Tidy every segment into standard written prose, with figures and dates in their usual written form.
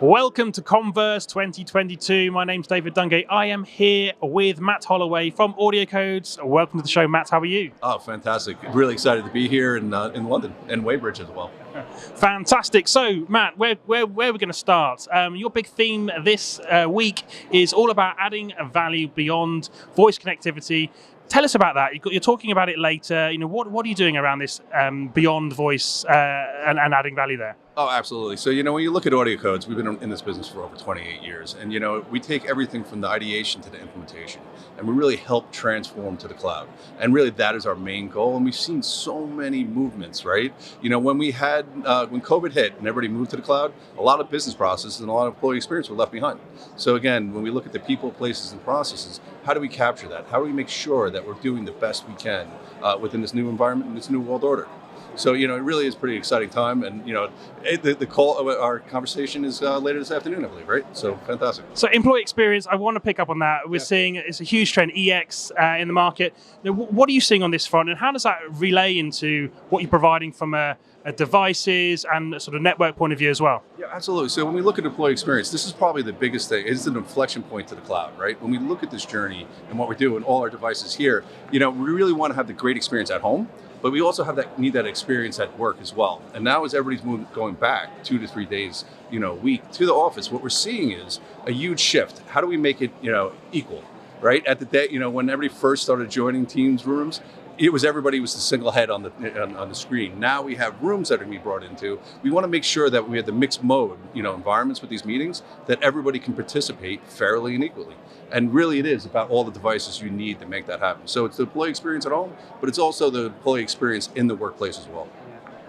Welcome to Converse 2022. My name's David Dungay. I am here with Matt Holloway from Audiocodes. Welcome to the show, Matt. How are you? Oh, fantastic. Really excited to be here in London and Weybridge as well. Fantastic. So, Matt, where are we going to start? Your big theme this week is all about adding value beyond voice connectivity. Tell us about that. You're talking about it later. What are you doing around this beyond voice and adding value there? Oh, absolutely. So, when you look at Audiocodes, we've been in this business for over 28 years. And, we take everything from the ideation to the implementation. And we really help transform to the cloud. And really, that is our main goal. And we've seen so many movements, right? When COVID hit and everybody moved to the cloud, a lot of business processes and a lot of employee experience were left behind. So again, when we look at the people, places, and processes, how do we capture that? How do we make sure that we're doing the best we can within this new environment and this new world order? So, it really is a pretty exciting time. And, the call of our conversation is later this afternoon, I believe, right? So fantastic. So employee experience, I want to pick up on that. We're seeing it's a huge trend, EX in the market. What are you seeing on this front, and how does that relay into what you're providing from a devices and a sort of network point of view as well? Yeah, absolutely. So when we look at employee experience, this is probably the biggest thing. It's an inflection point to the cloud, right? When we look at this journey and what we're doing, all our devices here, we really want to have the great experience at home. But we also need that experience at work as well. And now as everybody's going back 2 to 3 days, a week to the office, what we're seeing is a huge shift. How do we make it, equal, right? At the day, when everybody first started joining Teams rooms, everybody was the single head on the screen. Now we have rooms that are going to be brought into. We want to make sure that we have the mixed mode, environments with these meetings, that everybody can participate fairly and equally. And really it is about all the devices you need to make that happen. So it's the employee experience at home, but it's also the employee experience in the workplace as well.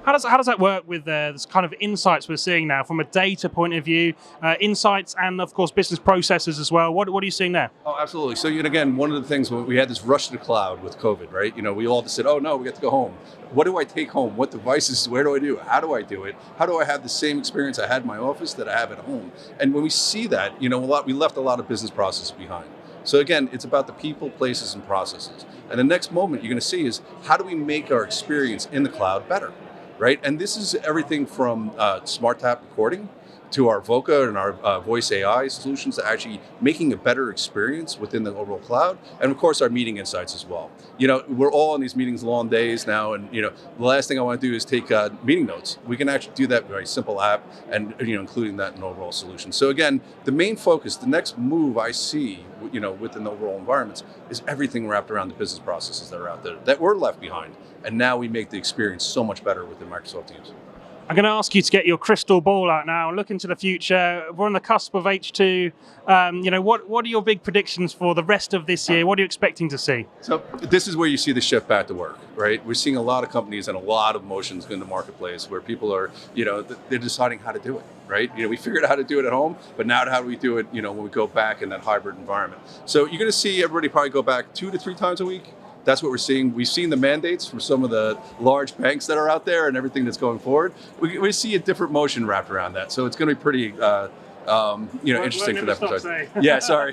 How does that work with this kind of insights we're seeing now from a data point of view, insights and of course business processes as well? What are you seeing there? Oh, absolutely. So again, one of the things when we had this rush to the cloud with COVID, right? We all just said, oh no, we got to go home. What do I take home? What devices? Where do I do it? How do I do it? How do I have the same experience I had in my office that I have at home? And when we see that, we left a lot of business processes behind. So again, it's about the people, places, and processes. And the next moment you're going to see is how do we make our experience in the cloud better? Right, and this is everything from smart tap recording to our Voca and our voice AI solutions to actually making a better experience within the overall cloud, and of course our meeting insights as well. We're all in these meetings long days now, and the last thing I want to do is take meeting notes. We can actually do that with a very simple app, and including that in an overall solution. So again, the main focus, the next move I see, within the overall environments, is everything wrapped around the business processes that are out there that were left behind, and now we make the experience so much better within Microsoft Teams. I'm going to ask you to get your crystal ball out now and look into the future. We're on the cusp of H2. What are your big predictions for the rest of this year? What are you expecting to see? So this is where you see the shift back to work, right? We're seeing a lot of companies and a lot of motions in the marketplace where people are, they're deciding how to do it, right? We figured out how to do it at home, but now how do we do it, when we go back in that hybrid environment? So you're going to see everybody probably go back 2 to 3 times a week. That's what we're seeing. We've seen the mandates from some of the large banks that are out there and everything that's going forward. We see a different motion wrapped around that. So it's going to be pretty, interesting for that perspective. Yeah, sorry.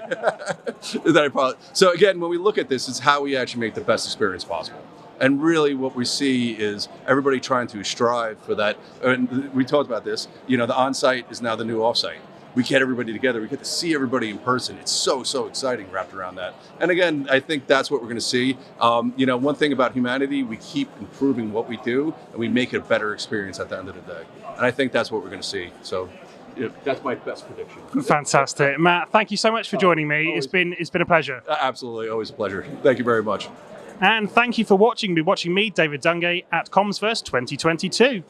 So again, when we look at this, it's how we actually make the best experience possible. And really what we see is everybody trying to strive for that. And we talked about this, the on-site is now the new off-site. We get everybody together. We get to see everybody in person. It's so exciting wrapped around that. And again, I think that's what we're going to see. One thing about humanity, we keep improving what we do, and we make it a better experience at the end of the day. And I think that's what we're going to see. So that's my best prediction. Fantastic. Matt, thank you so much for joining me. It's been a pleasure. Absolutely. Always a pleasure. Thank you very much. And thank you for watching me, David Dungay, at Comsverse 2022.